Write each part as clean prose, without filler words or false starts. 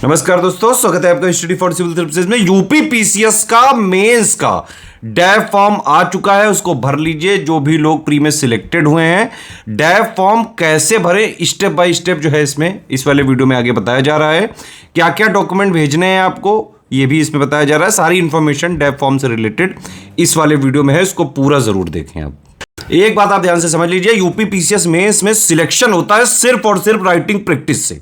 नमस्कार दोस्तों, स्वागत है आपका स्टडी फॉर सिविल सर्विसेज में। यूपी पीसीएस का मेंस का डैब फॉर्म आ चुका है, उसको भर लीजिए। जो भी लोग प्री में सिलेक्टेड हुए हैं, डैब फॉर्म कैसे भरें स्टेप बाय स्टेप जो है इसमें इस वाले वीडियो में आगे बताया जा रहा है। क्या क्या डॉक्यूमेंट भेजने हैं आपको ये भी इसमें बताया जा रहा है। सारी इंफॉर्मेशन डैब फॉर्म से रिलेटेड इस वाले वीडियो में है, इसको पूरा जरूर देखें आप। एक बात आप ध्यान से समझ लीजिए, यूपी पीसीएस मेंस में सिलेक्शन होता है सिर्फ और सिर्फ राइटिंग प्रैक्टिस से।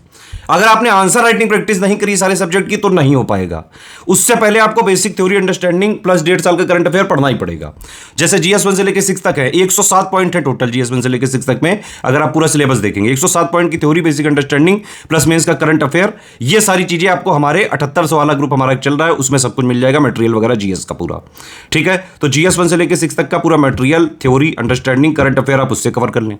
अगर आपने आंसर राइटिंग प्रैक्टिस नहीं करी सारे सब्जेक्ट की तो नहीं हो पाएगा। उससे पहले आपको बेसिक थ्योरी अंडरस्टैंडिंग प्लस 1.5 साल का करंट अफेयर पढ़ना ही पड़ेगा। जैसे जीएस 1 से लेकर 6 तक है, 107 पॉइंट है टोटल जीएस 1 से लेकर 6 तक में। अगर आप पूरा सिलेबस देखेंगे 107 पॉइंट की theory, basic understanding plus mains का करंट अफेयर, ये सारी चीजें आपको हमारे 7800 वाला ग्रुप हमारा चल रहा है, उसमें सब कुछ मिल जाएगा, मटेरियल वगैरह जीएस का पूरा। ठीक है, तो जीएस 1 से लेकर 6 तक का पूरा material, theory, understanding, current affair आप उससे कवर कर लें।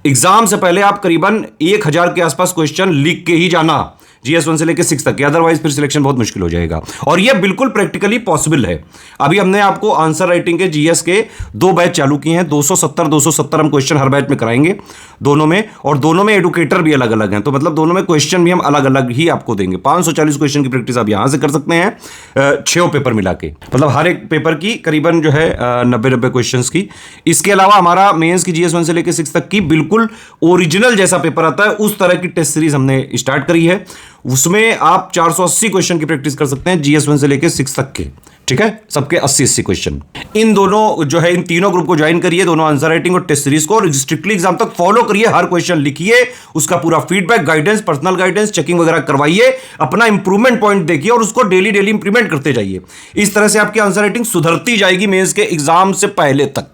एग्जाम से पहले आप करीबन 1000 के आसपास क्वेश्चन लिख के ही जाना जीएस 1 से लेकर 6 तक के, अदरवाइज फिर सिलेक्शन बहुत मुश्किल हो जाएगा। और ये बिल्कुल प्रैक्टिकली पॉसिबल है। अभी हमने आपको आंसर राइटिंग के जीएस के 2 बैच चालू किए हैं, 270 हम क्वेश्चन हर बैच में कराएंगे दोनों में, और दोनों में एडुकेटर भी अलग अलग हैं, तो मतलब दोनों में क्वेश्चन भी हम अलग अलग ही आपको देंगे। 540 क्वेश्चन की प्रैक्टिस आप यहां से कर सकते हैं 6 पेपर मिला के, मतलब हर एक पेपर की करीबन जो है 90 क्वेश्चन की। इसके अलावा हमारा मेंस की जीएस 1 से लेकर 6 तक की बिल्कुल ओरिजिनल जैसा पेपर आता है उस तरह की टेस्ट सीरीज हमने स्टार्ट करी है। उसमें आप 480 क्वेश्चन की प्रैक्टिस कर सकते हैं जीएस 1 से लेकर 6 तक के। ठीक है, सबके 80 क्वेश्चन। इन दोनों जो है इन तीनों ग्रुप को ज्वाइन करिए, दोनों आंसर राइटिंग और टेस्ट सीरीज को, और स्ट्रिक्टली एग्जाम तक फॉलो करिए। हर क्वेश्चन लिखिए, उसका पूरा feedback, guidance, personal guidance, checking वगैरह करवाइए, अपना इंप्रूवमेंट पॉइंट देखिए और उसको डेली इंप्रूवमेंट करते जाइए। इस तरह से आपकी आंसर राइटिंग सुधरती जाएगी मेंस के एग्जाम से पहले तक,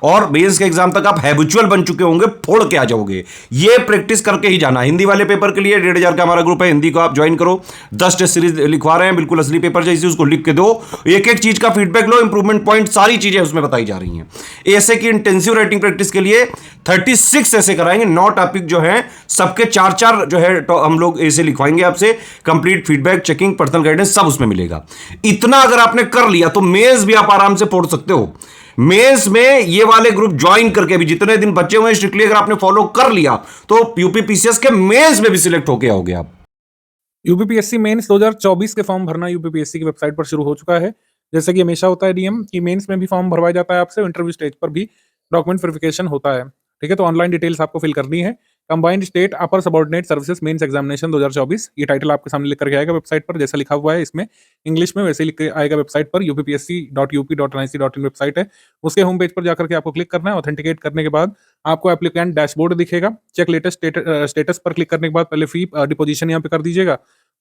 और मेंस के एग्जाम तक आप हैबिचुअल बन चुके होंगे, फोड़ के आ जाओगे। ये प्रैक्टिस करके ही जाना। हिंदी वाले पेपर के लिए 1500 का हमारा ग्रुप है, हिंदी को आप ज्वाइन करो। 10 टेस्ट सीरीज लिखवा रहे हैं, बिल्कुल असली पेपर जैसी, उसको लिख के दो, एक एक चीज का फीडबैक लो, इंप्रूवमेंट पॉइंट, सारी चीजें उसमें बताई जा रही हैं। ऐसे की इंटेंसिव राइटिंग प्रैक्टिस के लिए 36 ऐसे कराएंगे। 9 टॉपिक जो है सबके 4 जो है हम लोग ऐसे लिखवाएंगे आपसे। Complete feedback, checking, personal guidance सब उसमें मिलेगा। इतना अगर आपने कर लिया तो मेंस भी आप आराम से फोड़ सकते हो। मेंस में ये वाले ग्रुप ज्वाइन करके भी जितने दिन बचे हुए हैं, स्ट्रिक्टली अगर आपने फॉलो कर लिया तो यूपी पीसीएस के मेंस में भी सिलेक्ट होके आओगे आप। यूपीपीएससी मेंस 2024 के फॉर्म भरना यूपीपीएससी की वेबसाइट पर शुरू हो चुका है। जैसे कि हमेशा होता है डीएम कि मेंस में भी फॉर्म भरवाया जाता है आपसे, इंटरव्यू स्टेज पर भी डॉक्यूमेंट वेरिफिकेशन होता है। ठीक है, तो ऑनलाइन डिटेल्स आपको फिल करनी है। कंबाइंड स्टेट अपर सबऑर्डिनेट सर्विसेज मेंस एग्जामिनेशन 2024, ये टाइटल आपके सामने लिख करके आएगा वेबसाइट पर। जैसा लिखा हुआ है इसमें इंग्लिश में वैसे लिख के आएगा वेबसाइट पर। upsc.up.nic.in वेबसाइट है, उसके होम पेज पर जाकर के आपको क्लिक करना है। ऑथेंटिकेट करने के बाद आपको एप्लीकेंट डैशबोर्ड दिखेगा। चेक लेटेस्ट स्टेटस पर क्लिक करने के बाद पहले फी डिपोजिशन यहाँ पे कर दीजिएगा।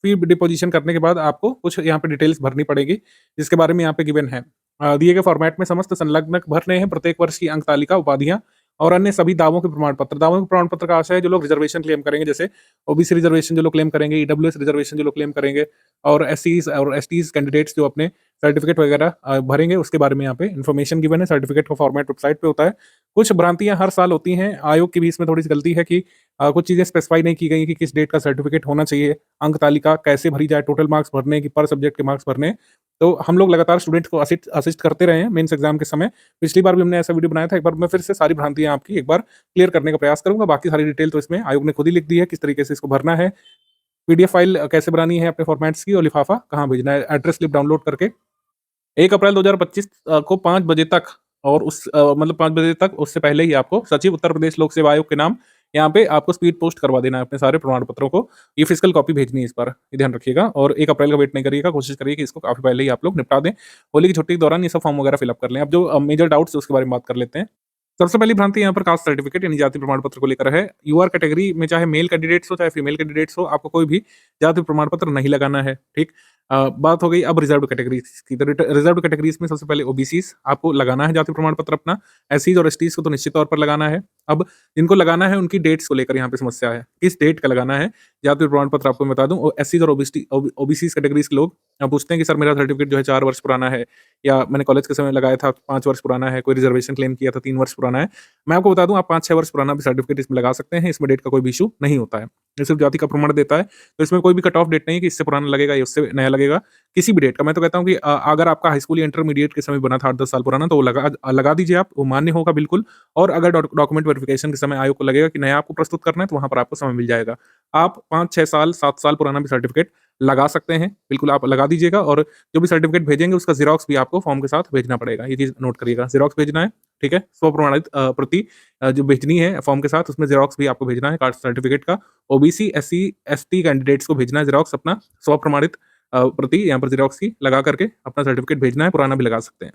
फी डिपोजिशन करने के बाद आपको कुछ यहाँ पे डिटेल्स भरनी पड़ेगी, जिसके बारे में यहाँ पे गिवन है। दिए गए फॉर्मेट में समस्त संलग्नक भर रहे हैं प्रत्येक वर्ष की अंक तालिका, उपाधियां और अन्य सभी दावों के प्रमाण पत्र। दावों के प्रमाण पत्र का आशय है जो लोग रिजर्वेशन क्लेम करेंगे, जैसे ओबीसी रिजर्वेशन जो लोग क्लेम करेंगे, ईडब्ल्यूएस रिजर्वेशन जो लोग क्लेम करेंगे, और एससीज और एसटीज कैंडिडेट्स जो अपने सर्टिफिकेट वगैरह भरेंगे, उसके बारे में यहाँ पे इन्फॉर्मेशन गिवन है। सर्टिफिकेट का फॉर्मेट वेबसाइट पे होता है। कुछ भ्रांतियां हर साल होती हैं, आयोग की भी इसमें थोड़ी सी गलती है कि कुछ चीजें स्पेसिफाई नहीं की गई कि किस डेट का सर्टिफिकेट होना चाहिए, अंक तालिका कैसे भरी जाए, टोटल मार्क्स भरने की, पर सब्जेक्ट के मार्क्स भरने। तो हम लोग लगातार स्टूडेंट्स को असिस्ट करते रहे हैं मेंस एग्जाम के समय। पिछली बार भी हमने ऐसा वीडियो बनाया था, एक बार मैं फिर से सारी भ्रांतियां आपकी एक बार क्लियर करने का प्रयास करूंगा। बाकी सारी डिटेल तो इसमें आयोग ने खुद ही लिख दी है, किस तरीके से इसको भरना है, पीडीएफ फाइल कैसे बनानी है अपने फॉर्मेट्स की, और लिफाफा कहाँ भेजना है, एड्रेस स्लिप डाउनलोड करके 1 अप्रैल 2025 को 5 बजे तक, और उस मतलब 5 बजे तक, उससे पहले ही आपको सचिव उत्तर प्रदेश लोक सेवा आयोग के नाम यहाँ पे आपको स्पीड पोस्ट करवा देना है अपने सारे प्रमाण पत्रों को। ये फिजिकल कॉपी भेजनी है इस बार, ये ध्यान रखिएगा। और 1 अप्रैल का वेट नहीं करिएगा, कोशिश करिए कि इसको काफी पहले ही आप लोग निपटा दें। होली की छुट्टी के दौरान ये सब फॉर्म वगैरह फिलअप कर लें। अब जो मेजर डाउट्स है उसके बारे में बात कर लेते हैं। सबसे पहली भ्रांति यहाँ पर कास्ट सर्टिफिकेट यानी जाति प्रमाण पत्र को लेकर है। यूआर कैटेगरी में चाहे मेल कैंडिडेट्स हो चाहे फीमेल कैंडिडेट्स हो, आपको कोई भी जाति प्रमाण पत्र नहीं लगाना है। ठीक, बात हो गई अब रिजर्व कैटेगरीज की। तो रिजर्व कैटेगरीज में सबसे पहले ओबीसीज आपको लगाना है जाति प्रमाण पत्र अपना। एससीज और एसटीज को तो निश्चित तौर पर लगाना है। अब जिनको लगाना है उनकी डेट्स को लेकर यहाँ पे समस्या है, किस डेट का लगाना है जाति प्रमाण पत्र आपको मैं बता दूं। एससीज और ओबीसीज कैटेगरीज के लोग पूछते हैं कि सर मेरा सर्टिफिकेट जो है 4 वर्ष पुराना है, या मैंने कॉलेज के समय लगाया था 5 वर्ष पुराना है, कोई रिजर्वेशन क्लेम किया था 3 वर्ष पुराना है। मैं आपको बता दूं, आप 5-6 वर्ष पुराना भी सर्टिफिकेट इसमें लगा सकते हैं, इसमें डेट का कोई भी इशू नहीं होता है। ये सिर्फ जाति का प्रमाण देता है, तो इसमें कोई भी कट ऑफ डेट नहीं है कि इससे पुराना लगेगा या उससे नया लगेगा, किसी भी डेट का। मैं तो कहता हूँ कि अगर आपका हाई स्कूल या इंटरमीडिएट के समय बना था 8-10 साल पुराना, तो वो लगा दीजिए आप, वो मान्य होगा बिल्कुल। और अगर डॉक्यूमेंट वेरिफिकेशन के समय आयोग को लगेगा कि नया आपको प्रस्तुत करना है, तो वहाँ पर आपको समय मिल जाएगा। आप 5-6 साल, 7 साल पुराना भी सर्टिफ़िकेट लगा सकते हैं, बिल्कुल आप लगा दीजिएगा और जो भी सर्टिफ़िकेट भेजेंगे उसका ज़ेरॉक्स भी आपको फॉर्म के साथ भेजना पड़ेगा, ये चीज़ नोट करिएगा। ज़ेरॉक्स भेजना है, ठीक है? स्वप्रमाणित प्रति जो भेजनी है फॉर्म के साथ, उसमें ज़ेरॉक्स भी आपको भेजना है कास्ट सर्टिफ़िकेट का। ओबीसी, एससी, एसटी कैंडिडेट्स को भेजना है ज़ेरॉक्स अपना स्वप्रमाणित प्रति यहाँ पर ज़ेरॉक्स की लगा करके अपना सर्टिफ़िकेट भेजना है, पुराना भी लगा सकते हैं।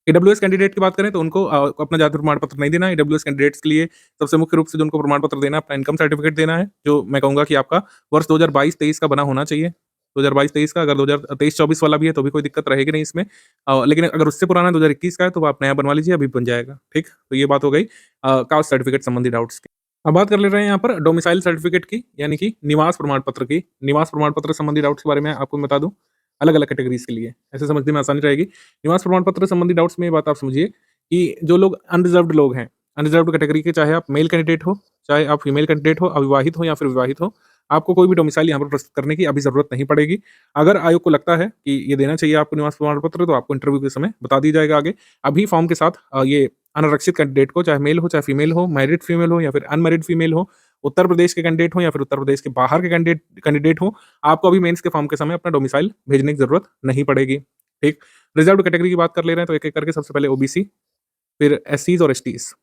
ईडब्ल्यूएस कैंडिडेट की बात करें तो उनको अपना जाति प्रमाण पत्र नहीं देना है। ईडब्ल्यूएस कैंडिडेट्स के लिए सबसे मुख्य रूप से जो उनको प्रमाण पत्र देना है, अपना इनकम सर्टिफ़िकेट देना है, जो मैं कहूँगा कि आपका वर्ष 2022-23 का बना होना चाहिए। 2022-23 का, अगर 2023-24 वाला भी है तो भी कोई दिक्कत रहेगी नहीं इसमें। लेकिन अगर उससे पुराना 2021 का है तो आप नया बनवा लीजिए, अभी बन जाएगा, ठीक? तो ये बात हो गई कास्ट सर्टिफ़िकेट संबंधी डाउट्स की। अब बात कर ले रहे हैं यहाँ पर डोमिसाइल सर्टिफ़िकेट की, यानी कि निवास प्रमाण पत्र की। निवास प्रमाण पत्र संबंधी डाउट्स के बारे में आपको मैं बता दूँ, अलग-अलग कैटेगरीज़ के लिए, ऐसे समझने में आसानी रहेगी। निवास प्रमाण पत्र संबंधी डाउट्स में ये बात आप समझिए कि जो लोग अनरिज़र्व्ड लोग हैं, अनरिज़र्व्ड कैटेगरी के, चाहे आप मेल कैंडिडेट हो, चाहे आप फीमेल कैंडिडेट हो, अविवाहित हो या फिर विवाहित हो, आपको कोई भी डोमिसाइल यहाँ पर प्रस्तुत करने की अभी ज़रूरत नहीं पड़ेगी। अगर आयोग को लगता है कि ये देना चाहिए आपको निवास प्रमाण पत्र, तो आपको इंटरव्यू के समय बता दिया जाएगा आगे। अभी फॉर्म के साथ ये अनारक्षित कैंडिडेट को, चाहे मेल हो, चाहे फीमेल हो, मैरिड फीमेल हो या फिर अनमैरिड फीमेल हो, उत्तर प्रदेश के कैंडिडेट हो या फिर उत्तर प्रदेश के बाहर के कैंडिडेट हो, आपको अभी मेंस के फॉर्म के समय अपना डोमिसाइल भेजने की ज़रूरत नहीं पड़ेगी, ठीक? रिज़र्व्ड कैटेगरी की बात कर ले रहे हैं तो एक-एक करके सबसे पहले ओबीसी, फिर एससीज़ और एसटीज़।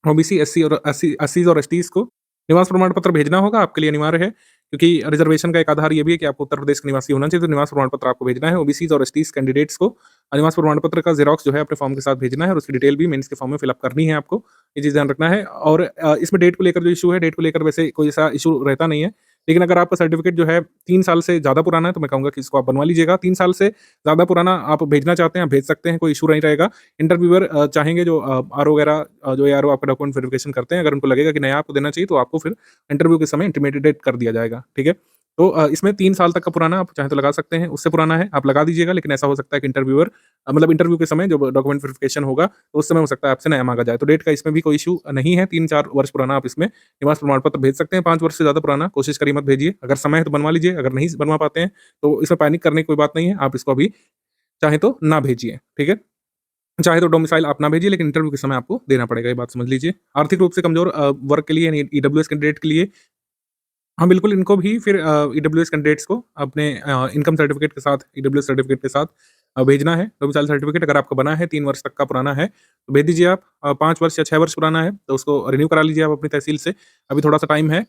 ओबीसी, एससीज़ और एसटीज़ को निवास प्रमाण पत्र भेजना होगा, आपके लिए अनिवार्य है, क्योंकि रिज़र्वेशन का एक आधार ये भी है कि आपको उत्तर प्रदेश का निवासी होना चाहिए, तो निवास प्रमाण पत्र आपको भेजना है। ओबीसीज़ और एसटीज़ कैंडिडेट्स को निवास प्रमाण पत्र का ज़ेरॉक्स जो है अपने फॉर्म के साथ भेजना है और उसकी डिटेल भी मेंस के फॉर्म में फिल अप करनी है आपको, ये चीज़ ध्यान रखना है। और इसमें डेट को लेकर जो इश्यू है, डेट को लेकर वैसे कोई ऐसा इश्यू रहता नहीं है, लेकिन अगर आपका सर्टिफ़िकेट जो है 3 साल से ज़्यादा पुराना है, तो मैं कहूँगा कि इसको आप बनवा लीजिएगा। 3 साल से ज़्यादा पुराना आप भेजना चाहते हैं, आप भेज सकते हैं, कोई इश्यू नहीं रहेगा। इंटरव्यूअर चाहेंगे जो आरओ वगैरह जो एआरओ आपका डॉक्यूमेंट वेरिफिकेशन करते हैं, अगर उनको लगेगा कि नया आपको देना चाहिए, तो आपको फिर इंटरव्यू के समय इंटिमेटेड कर दिया जाएगा, ठीक है? तो इसमें 3 साल तक का पुराना आप चाहें तो लगा सकते हैं, उससे पुराना है आप लगा दीजिएगा, लेकिन ऐसा हो सकता है कि इंटरव्यूअर मतलब इंटरव्यू के समय जब डॉक्यूमेंट वेरिफिकेशन होगा, तो उस समय हो सकता है आपसे नया माँगा जाए। तो डेट का इसमें भी कोई इश्यू नहीं है, 3-4 वर्ष पुराना आप इसमें निवास प्रमाण पत्र भेज सकते हैं, 5 वर्ष से ज़्यादा पुराना कोशिश करिए मत भेजिए। अगर समय है तो बनवा लीजिए, अगर नहीं बनवा पाते हैं, तो इसमें पैनिक करने की कोई बात नहीं है, आप इसको अभी चाहें तो ना भेजिए, ठीक है? चाहे तो डोमिसाइल आप ना भेजिए, लेकिन इंटरव्यू के समय आपको देना पड़ेगा, ये बात समझ लीजिए। आर्थिक रूप से कमज़ोर वर्ग के लिए यानी ईडब्ल्यूएस कैंडिडेट के लिए हाँ, बिल्कुल इनको भी फिर ईडब्ल्यूएस कैंडिडेट्स को अपने इनकम सर्टिफ़िकेट के साथ, ईडब्ल्यूएस सर्टिफ़िकेट के साथ भेजना है। डोमिसाइल सर्टिफ़िकेट अगर आपका बना है, 3 वर्ष तक का पुराना है, तो भेज दीजिए आप। 5 वर्ष या 6 वर्ष पुराना है, तो उसको रिन्यू करा लीजिए आप अपनी तहसील से। अभी थोड़ा-सा टाइम है,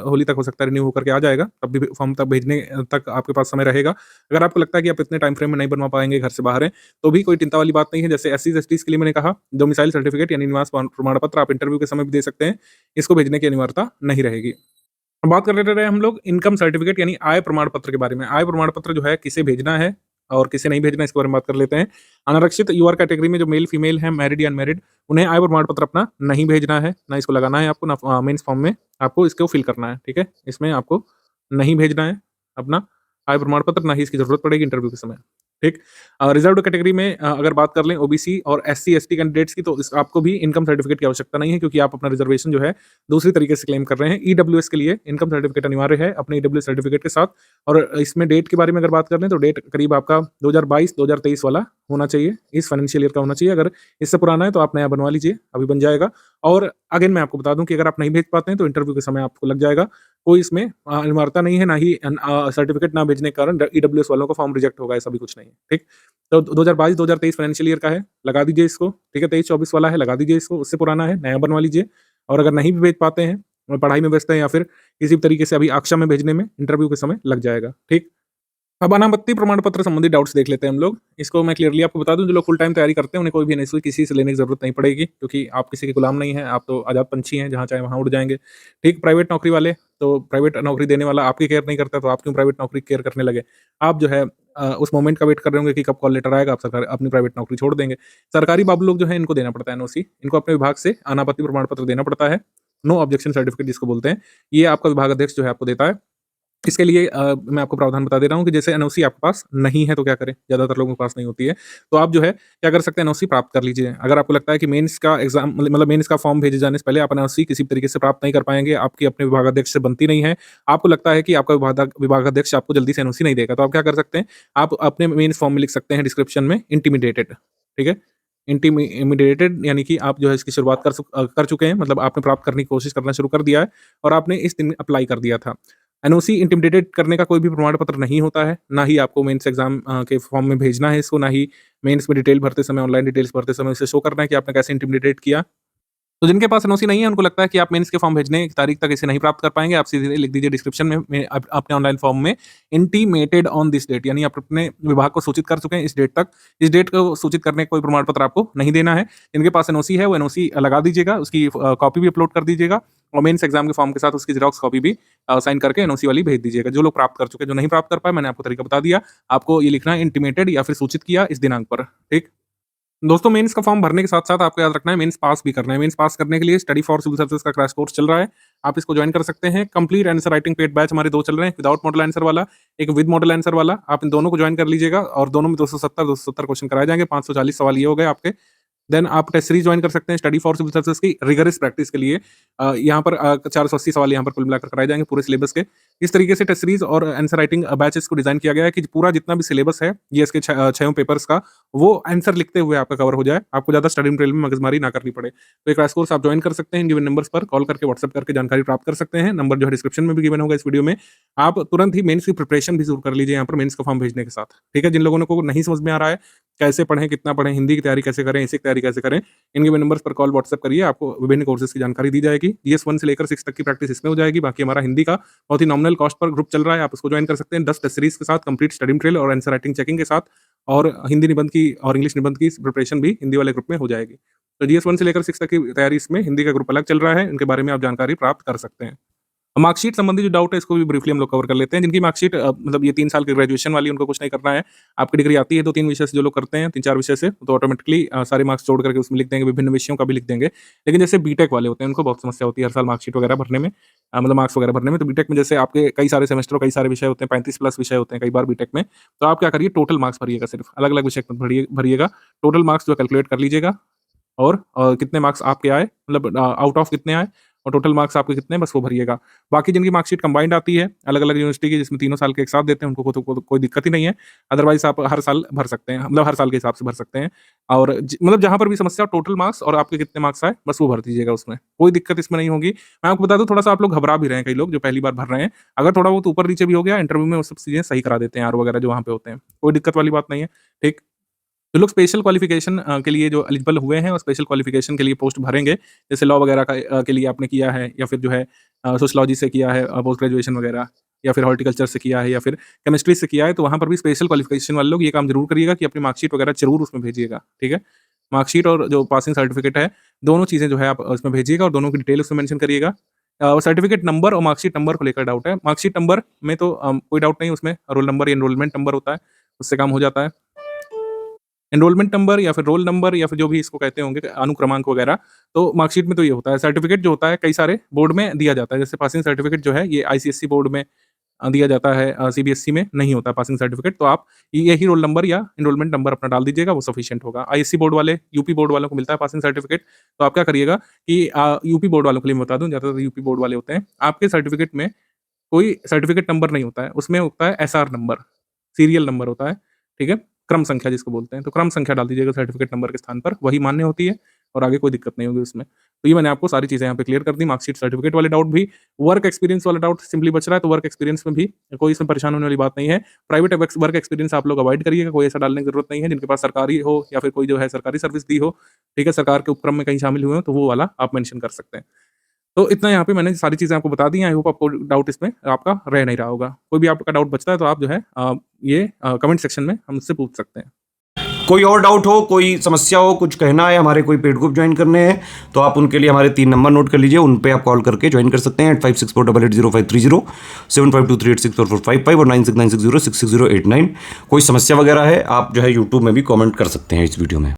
होली तक हो सकता है रिन्यू होकर के आ जाएगा, तब भी फॉर्म तक भेजने तक आपके पास समय रहेगा। अगर आपको लगता है कि आप इतने टाइम फ्रेम में नहीं बनवा पाएँगे, घर से बाहर हैं, तो भी कोई चिंता वाली बात नहीं है। जैसे एससीज़, एसटीज़ के लिए मैंने कहा, डोमिसाइल सर्टिफ़िकेट यानी निवास प्रमाण पत्र आप इंटरव्यू के समय भी दे सकते हैं। इसको भेजने की अनिवार्यता नहीं रहेगी। अब बात कर लेते रहे हम लोग इनकम सर्टिफिकेट यानी आय प्रमाण पत्र के बारे में। आय प्रमाण पत्र जो है किसे भेजना है और किसे नहीं भेजना, इसके बारे में बात कर लेते हैं। अनारक्षित यूआर कैटेगरी में जो मेल फीमेल है, मैरिड या अनमैरिड, उन्हें आय प्रमाण पत्र अपना नहीं भेजना है, ना इसको लगाना है आपको, ना मेंस फॉर्म में आपको इसको फिल करना है, ठीक है? इसमें आपको नहीं भेजना है अपना आय प्रमाण पत्र, ना ही इसकी जरूरत पड़ेगी इंटरव्यू के समय, ठीक? रिजर्व्ड कैटेगरी में अगर बात कर लें ओबीसी और एससी एसटी कैंडिडेट्स की, तो आपको भी इनकम सर्टिफिकेट की आवश्यकता नहीं है, क्योंकि आप अपना रिजर्वेशन जो है दूसरी तरीके से क्लेम कर रहे हैं। ईडब्ल्यूएस के लिए इनकम सर्टिफिकेट अनिवार्य है अपने ईडब्ल्यूएस सर्टिफिकेट के साथ। और इसमें डेट के बारे में अगर बात कर लें, तो डेट करीब आपका 2022-2023 वाला होना चाहिए, इस फाइनेंशियल ईयर का होना चाहिए। अगर इससे पुराना है तो आप नया बनवा लीजिए, अभी बन जाएगा। और अगेन मैं आपको बता दूं कि अगर आप नहीं भेज पाते हैं तो इंटरव्यू के समय आपको लग जाएगा, कोई इसमें अनिवार्यता नहीं है, ना ही सर्टिफिकेट ना भेजने के कारण ईडब्ल्यूएस वालों का फॉर्म रिजेक्ट होगा, ऐसा भी कुछ नहीं है, ठीक? तो 2022-2023 फाइनेंशियल ईयर का है, लगा दीजिए इसको, ठीक है? 23-24 वाला है, लगा दीजिए इसको, उससे पुराना है, नया बनवा लीजिए। और अगर नहीं भी भेज पाते हैं, पढ़ाई में व्यस्त हैं या फिर किसी भी तरीके से अभी आक्षा में भेजने में इंटरव्यू के समय लग जाएगा, ठीक? अब अनापत्ति प्रमाण पत्र संबंधी डाउट्स देख लेते हैं हम लोग। इसको मैं क्लियरली आपको बता दूं, जो लोग फुल टाइम तैयारी करते हैं उन्हें कोई भी एनएसयूई किसी से लेने की जरूरत नहीं पड़ेगी, क्योंकि आप किसी के गुलाम नहीं हैं, आप तो आजाद पंछी हैं, जहां चाहे वहां उड़ जाएंगे, ठीक? प्राइवेट नौकरी वाले, तो प्राइवेट नौकरी देने वाला आपकी केयर नहीं करता, तो आप क्यों प्राइवेट नौकरी केयर करने लगे? आप जो है उस मोमेंट का वेट कर रहे होंगे कि कब कॉल लेटर आएगा, आप सरकार अपनी प्राइवेट नौकरी छोड़ देंगे। सरकारी बाबू लोग जो है, इनको देना पड़ता है एनओसी, इनको अपने विभाग से अनापत्ति प्रमाण पत्र देना पड़ता है, नो ऑब्जेक्शन सर्टिफिकेट जिसको बोलते हैं। ये आपका विभाग अध्यक्ष जो है आपको देता है। इसके लिए मैं आपको प्रावधान बता दे रहा हूँ कि जैसे एनओसी आपके पास नहीं है तो क्या करें? ज़्यादातर लोगों के पास नहीं होती है। तो आप जो है क्या कर सकते हैं, एनओसी प्राप्त कर लीजिए। अगर आपको लगता है कि मेंस का एग्ज़ाम मतलब मेंस का फॉर्म भेजे जाने से पहले आप एनओसी किसी भी तरीके से प्राप्त नहीं कर पाएँगे, आपकी अपने विभागाध्यक्ष से बनती नहीं है, आपको लगता है कि आपका विभागाध्यक्ष आपको जल्दी से एनओसी नहीं देगा, तो आप क्या कर सकते हैं, आप अपने मेंस फॉर्म में लिख सकते हैं डिस्क्रिप्शन में इंटिमिडेटेड, ठीक है? इंटीमेटेड यानी कि आप जो है इसकी शुरुआत कर चुके हैं, मतलब आपने प्राप्त करने की कोशिश करना शुरू कर दिया है और आपने इस दिन अप्लाई कर दिया था। एनओसी इंटिमिडेटेड करने का कोई भी प्रमाण पत्र नहीं होता है, ना ही आपको मेंस एग्जाम के फॉर्म में भेजना है इसको, ना ही मेंस में डिटेल भरते समय, ऑनलाइन डिटेल्स भरते समय इसे शो करना है कि आपने कैसे इंटिमिडेट किया। तो जिनके पास एनओसी नहीं है, उनको लगता है कि आप मेंस के फॉर्म भेजने की तारीख तक इसे नहीं प्राप्त कर पाएंगे, आप सीधे लिख दीजिए डिस्क्रिप्शन में अपने ऑनलाइन फॉर्म में इंटीमेटेड ऑन दिस डेट, यानी आप अपने विभाग को सूचित कर चुके हैं इस डेट तक। इस डेट को सूचित करने का कोई प्रमाण पत्र आपको नहीं देना है। जिनके पास एनओसी है वो एनओसी लगा दीजिएगा, उसकी कॉपी भी अपलोड कर दीजिएगा और मेंस एग्जाम के फॉर्म के साथ उसकी जेरॉक्स कॉपी भी साइन करके एनओसी वाली भेज दीजिएगा। जो लोग प्राप्त कर चुके हैं, जो नहीं प्राप्त कर पाए, मैंने आपको तरीका बता दिया। आपको ये लिखना है इंटीमेटेड या फिर सूचित किया इस दिनांक पर। ठीक दोस्तों, मेंस का फॉर्म भरने के साथ-साथ आपको याद रखना है मेंस पास भी करना है। मेंस पास करने के लिए स्टडी फॉर सिविल सर्विसेज का क्रैश कोर्स चल रहा है, आप इसको जॉइन कर सकते हैं। Complete answer writing paid batch हमारे 2 चल रहे हैं, विदाउट मॉडल आंसर वाला, एक विद मॉडल आंसर वाला। आप इन दोनों को जॉइन कर लीजिएगा और दोनों में 270 क्वेश्चन कराए जाएंगे। 540 सवाल ये हो गए आपके। देन आप टेस्ट सीरीज ज्वाइन कर सकते हैं स्टडी फॉर सिविल सर्विसेज की रिगरस प्रैक्टिस के लिए। यहाँ पर 480 सवाल यहाँ पर कुल मिलाकर कराए जाएंगे पूरे सिलेबस के। इस तरीके से टेस्ट सीरीज और आंसर राइटिंग बैचेस को डिजाइन किया गया है कि पूरा जितना भी सिलेबस है ये इसके 6 पेपर्स का, वो आंसर लिखते हुए आपका कवर हो जाए, आपको ज्यादा स्टडी मटेरियल में मगजमारी ना करनी पड़े। तो एक क्रैश कोर्स आप ज्वाइन कर सकते हैं, गिवन नंबर्स पर कॉल करके, व्हाट्सएप करके जानकारी प्राप्त कर सकते हैं। नंबर जो है डिस्क्रिप्शन में भी गिवन होगा इस वीडियो में। आप तुरंत ही मेंस की प्रिपरेशन भी शुरू कर लीजिए यहाँ पर मेंस का फॉर्म भेजने के साथ। ठीक है, जिन लोगों को नहीं समझ में आ रहा है कैसे पढ़ें, कितना पढ़ें, हिंदी की तैयारी कैसे करें, इसी की तैयारी कैसे करें, इनके भी नंबर्स पर कॉल व्हाट्सएप करिए, आपको विभिन्न कोर्सेज की जानकारी दी जाएगी। जीएस 1 से लेकर 6 तक की प्रैक्टिस इसमें हो जाएगी। बाकी हमारा हिंदी का बहुत ही नॉमिनल कॉस्ट पर ग्रुप चल रहा है, आप उसको ज्वाइन कर सकते हैं। 10 टेस्ट सीरीज के साथ, कंप्लीट स्टडी मटेरियल और आंसर राइटिंग चेकिंग के साथ, और हिंदी निबंध की और इंग्लिश निबंध की प्रिपरेशन भी हिंदी वाले ग्रुप में हो जाएगी। तो जीएस 1 से लेकर 6 तक की तैयारी इसमें हिंदी का ग्रुप अलग चल रहा है, इनके बारे में आप जानकारी प्राप्त कर सकते हैं। मार्कशीट संबंधी जो डाउट है इसको भी ब्रीफली हम लोग कवर कर लेते हैं। जिनकी मार्कशीट मतलब ये 3 साल की ग्रेजुएशन वाली, उनको कुछ नहीं करना है। आपकी डिग्री आती है तो 3 विषय से जो लोग करते हैं, 3-4 विषय से, तो ऑटोमेटिकली सारे मार्क्स जोड़ करके उसमें लिख देंगे, विभिन्न विषयों का भी लिख देंगे। लेकिन जैसे बीटेक वाले होते हैं, उनको बहुत समस्या होती है हर साल मार्कशीट वगैरह भरने में, मतलब मार्क्स वगैरह भरने में। तो बीटेक में जैसे आपके कई सारे सेमेस्टर, कई सारे विषय होते हैं, 35+ विषय होते हैं कई बार बीटेक में। तो आप क्या करिए, टोटल मार्क्स भरिएगा, सिर्फ अलग अलग विषय भरिएगा। टोटल मार्क्स जो कैलकुलेट कर लीजिएगा और कितने मार्क्स आपके आए, मतलब आउट ऑफ कितने आए और टोटल मार्क्स आपके कितने, बस वो भरिएगा। बाकी जिनकी मार्कशीट कंबाइंड आती है अलग अलग यूनिवर्सिटी की, जिसमें तीनों साल के एक साथ देते हैं, उनको तो कोई दिक्कत ही नहीं है। अदरवाइज आप हर साल भर सकते हैं, मतलब हर साल के हिसाब से भर सकते हैं। और मतलब जहां पर भी समस्या, टोटल मार्क्स और आपके कितने मार्क्स आए, बस वो भर दीजिएगा, उसमें कोई दिक्कत इसमें नहीं होगी। मैं आपको बता दूं, थोड़ा सा आप लोग घबरा भी रहे हैं, कई लोग जो पहली बार भर रहे हैं, अगर थोड़ा बहुत ऊपर नीचे भी हो गया इंटरव्यू में, वो सब चीजें सही करा देते हैं यार वगैरह जो वहाँ पे होते हैं, कोई दिक्कत वाली बात नहीं है। ठीक, जो लोग स्पेशल क्वालिफिकेशन के लिए जो एलिजिबल हुए हैं और स्पेशल क्वालिफिकेशन के लिए पोस्ट भरेंगे, जैसे लॉ वगैरह के लिए आपने किया है, या फिर जो है सोशियोलॉजी से किया है पोस्ट ग्रेजुएशन वगैरह, या फिर हॉर्टिकल्चर से किया है, या फिर केमिस्ट्री से किया है, तो वहाँ पर भी स्पेशल क्वालिफिकेशन वाले लोग ये काम जरूर करिएगा कि अपनी मार्कशीट वगैरह जरूर उसमें भेजिएगा। ठीक है, मार्कशीट और जो पासिंग सर्टिफिकेट है, दोनों चीज़ें जो है आप उसमें भेजिएगा और दोनों की डिटेल उसमें मेंशन करिएगा। सर्टिफिकेट नंबर और मार्कशीट नंबर को लेकर डाउट है, मार्कशीट नंबर में तो कोई डाउट नहीं, उसमें रोल नंबर या एनरोलमेंट नंबर होता है, उससे काम हो जाता है। एनरोलमेंट नंबर या फिर रोल नंबर या फिर जो भी इसको कहते होंगे, अनुक्रमांक वगैरह, तो मार्कशीट में तो ये होता है। सर्टिफिकेट जो होता है कई सारे बोर्ड में दिया जाता है, जैसे पासिंग सर्टिफिकेट जो है ये आईसीएसई बोर्ड में दिया जाता है, सीबीएसई में नहीं होता पासिंग सर्टिफिकेट। तो आप यही रोल नंबर या एनरोलमेंट नंबर अपना डाल दीजिएगा, वो सफिशिएंट होगा। आईएससी बोर्ड वाले, यूपी बोर्ड वालों को मिलता है पासिंग सर्टिफिकेट, तो आप क्या करिएगा कि यूपी बोर्ड वालों के लिए मैं बता दूं, ज़्यादातर यूपी बोर्ड वाले होते हैं, आपके सर्टिफिकेट में कोई सर्टिफिकेट नंबर नहीं होता है, उसमें होता है एसआर नंबर, सीरियल नंबर होता है। ठीक है, क्रम संख्या जिसको बोलते हैं, तो क्रम संख्या डाल दीजिएगा सर्टिफिकेट नंबर के स्थान पर, वही मान्य होती है और आगे कोई दिक्कत नहीं होगी उसमें। तो ये मैंने आपको सारी चीज़ें यहाँ पे क्लियर कर दी। मार्कशीट सर्टिफिकेट वाले डाउट भी, वर्क एक्सपीरियंस वाला डाउट सिंपली बच रहा है, तो वर्क एक्सपीरियंस में भी कोई इसमें परेशान होने वाली बात नहीं है। प्राइवेट वर्क एक्सपीरियंस आप लोग अवॉइड करिएगा, कोई ऐसा डालने की जरूरत नहीं है। जिनके पास सरकारी हो या फिर कोई जो है सरकारी सर्विस दी हो, ठीक है, सरकार के उपक्रम में कहीं शामिल हुए हो, तो वो वाला आप मेंशन कर सकते हैं। तो इतना यहाँ पे मैंने सारी चीज़ें आपको बता दी हैं। आई होप आपको डाउट इसमें आपका रह नहीं रहा होगा। कोई भी आपका डाउट बचता है तो आप जो है ये कमेंट सेक्शन में हमसे पूछ सकते हैं। कोई और डाउट हो, कोई समस्या हो, कुछ कहना है, हमारे कोई पेड ग्रुप ज्वाइन करने हैं, तो आप उनके लिए हमारे 3 नंबर नोट कर लीजिए, उन पे आप कॉल करके ज्वाइन कर सकते हैं। 8564880530, 7523864455 और 9696066089। कोई समस्या वगैरह है, आप जो है यूट्यूब में भी कमेंट कर सकते हैं इस वीडियो में।